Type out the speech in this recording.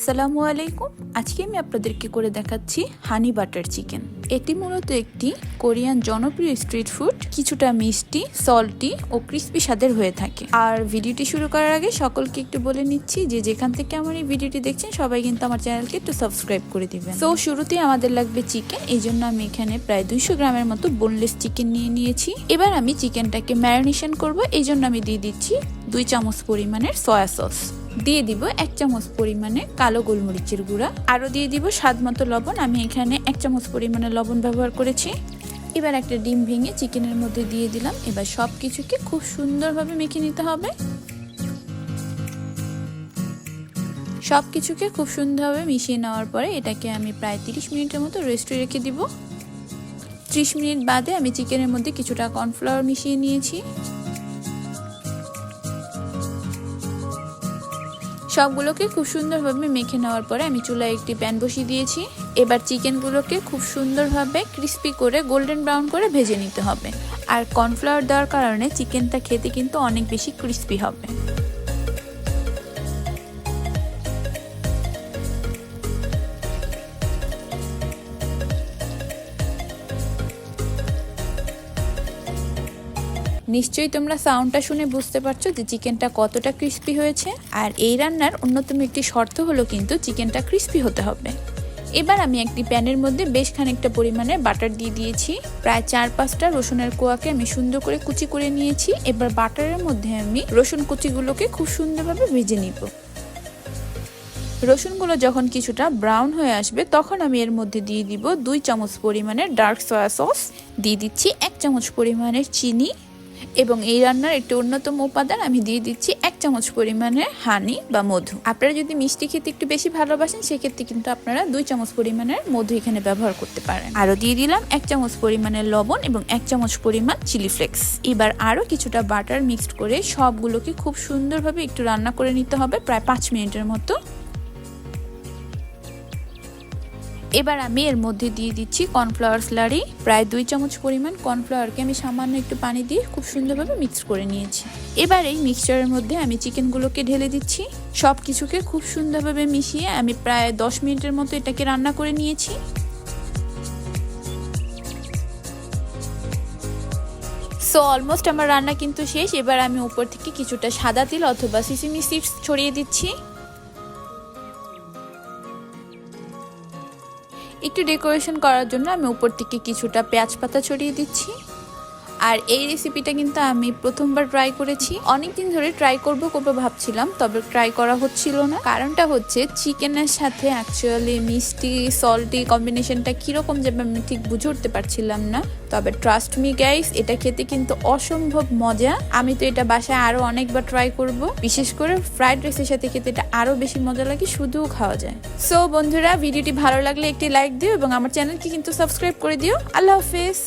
আসসালামু আলাইকুম। আজকে আমি আপনাদেরকে করে দেখাচ্ছি হানি বাটার চিকেন। এটি মূলত একটি কোরিয়ান জনপ্রিয় স্ট্রিট ফুড, কিছুটা মিষ্টি, সল্টি ও ক্রিস্পি স্বাদের হয়ে থাকে। আর ভিডিওটি শুরু করার আগে সকলকে একটু বলে নিচ্ছি যে যেখান থেকে আমার এই ভিডিওটি দেখছেন সবাই কিন্তু আমার চ্যানেলকে একটু সাবস্ক্রাইব করে দিবেন। তো শুরুতেই আমাদের লাগবে চিকেন, এই জন্য আমি এখানে প্রায় 200 গ্রামের মতো বোনলেস চিকেন নিয়ে নিয়েছি। এবার আমি চিকেনটাকে ম্যারিনেশন করব, এই জন্য আমি দিয়ে দিচ্ছি 2 চামচ পরিমাণের সয়া সস, দিয়ে দিব 1 চামচ পরিমাণে কালো গোলমরিচের গুঁড়া, আরও দিয়ে দিব স্বাদ মতো লবণ। আমি এখানে 1 চামচ পরিমাণে লবণ ব্যবহার করেছি। এবার একটা ডিম ভেঙে চিকেনের মধ্যে দিয়ে দিলাম। এবার সব কিছুকে খুব সুন্দরভাবে মেখে নিতে হবে। সব কিছুকে খুব সুন্দরভাবে মিশিয়ে নেওয়ার পরে এটাকে আমি প্রায় 30 মিনিটের মতো রেস্টে রেখে দিব। 30 মিনিট বাদে আমি চিকেনের মধ্যে কিছুটা কর্নফ্লাওয়ার মিশিয়ে নিয়েছি। সবগুলোকে খুব সুন্দরভাবে মেখে নেওয়ার পরে আমি চুলায় একটি প্যান বসিয়ে দিয়েছি। এবার চিকেনগুলোকে খুব সুন্দরভাবে ক্রিস্পি করে গোল্ডেন ব্রাউন করে ভেজে নিতে হবে। আর কর্নফ্লাওয়ার দেওয়ার কারণে চিকেনটা খেতে কিন্তু অনেক বেশি ক্রিস্পি হবে। নিশ্চয়ই তোমরা সাউন্ডটা শুনে বুঝতে পারছো যে চিকেনটা কতটা ক্রিস্পি হয়েছে। আর এই রান্নার অন্যতম একটি শর্ত হলো কিন্তু চিকেনটা ক্রিস্পি হতে হবে। এবার আমি একটি প্যানের মধ্যে বেশ খানিকটা পরিমাণে বাটার দিয়ে দিয়েছি। প্রায় 4-5টা রসুনের কোয়াকে আমি সুন্দর করে কুচি করে নিয়েছি। এবার বাটারের মধ্যে আমি রসুন কুচিগুলোকে খুব সুন্দরভাবে ভেজে নিব। রসুনগুলো যখন কিছুটা ব্রাউন হয়ে আসবে তখন আমি এর মধ্যে দিয়ে দিব 2 চামচ পরিমাণের ডার্ক সয়া সস, দিয়ে দিচ্ছি 1 চামচ পরিমাণের চিনি, এবং এই রান্নার একটি অন্যতম উপাদান আমি দিয়ে দিচ্ছি 1 চামচ পরিমাণে হানি বা মধু। আপনারা যদি মিষ্টি খেতে একটু বেশি ভালোবাসেন সেক্ষেত্রে কিন্তু আপনারা 2 চামচ পরিমাণের মধু এখানে ব্যবহার করতে পারেন। আরও দিয়ে দিলাম 1 চামচ পরিমাণের লবণ এবং 1 চামচ পরিমাণ চিলি ফ্লেক্স। এবার আরও কিছুটা বাটার মিক্সড করে সবগুলোকে খুব সুন্দরভাবে একটু রান্না করে নিতে হবে প্রায় 5 মিনিটের মতো। এবার আমি এর মধ্যে দিয়ে দিচ্ছি কর্নফ্লাওয়ার স্লারি। প্রায় 2 চামচ পরিমাণ কর্নফ্লাওয়ারকে আমি সামান্য একটু পানি দিয়ে খুব সুন্দরভাবে মিক্স করে নিয়েছি। এবার এই মিক্সচারের মধ্যে আমি চিকেনগুলোকে ঢেলে দিচ্ছি। সব কিছুকে খুব সুন্দরভাবে মিশিয়ে আমি প্রায় 10 মিনিটের মতো এটাকে রান্না করে নিয়েছি। সো অলমোস্ট আমার রান্না কিন্তু শেষ। এবার আমি উপর থেকে কিছুটা সাদা তিল অথবা সিসিমি সিডস ছড়িয়ে দিচ্ছি। একটু ডেকোরেশন করার জন্য আমি উপর থেকে কিছুটা পেঁয়াজ পাতা ছড়িয়ে দিচ্ছি। আর এই রেসিপিটা কিন্তু আমি প্রথমবার ট্রাই করেছি। অনেকদিন ধরে ট্রাই করব ভাবছিলাম, তবে ট্রাই করা হচ্ছিল না। কারণটা হচ্ছে চিকেনের সাথে অ্যাকচুয়ালি মিষ্টি সল্টি কম্বিনেশনটা কীরকম যাবে আমি ঠিক বুঝে উঠতে পারছিলাম না। তবে ট্রাস্ট মি গাইস, এটা খেতে কিন্তু অসম্ভব মজা। আমি তো এটা বাসায় আরও অনেকবার ট্রাই করব। বিশেষ করে ফ্রাইড রাইসের সাথে খেতে এটা আরও বেশি মজা লাগে, শুধুও খাওয়া যায়। সো বন্ধুরা, ভিডিওটি ভালো লাগলে একটি লাইক দিও এবং আমার চ্যানেলকে কিন্তু সাবস্ক্রাইব করে দিও। আল্লাহ হাফেজ।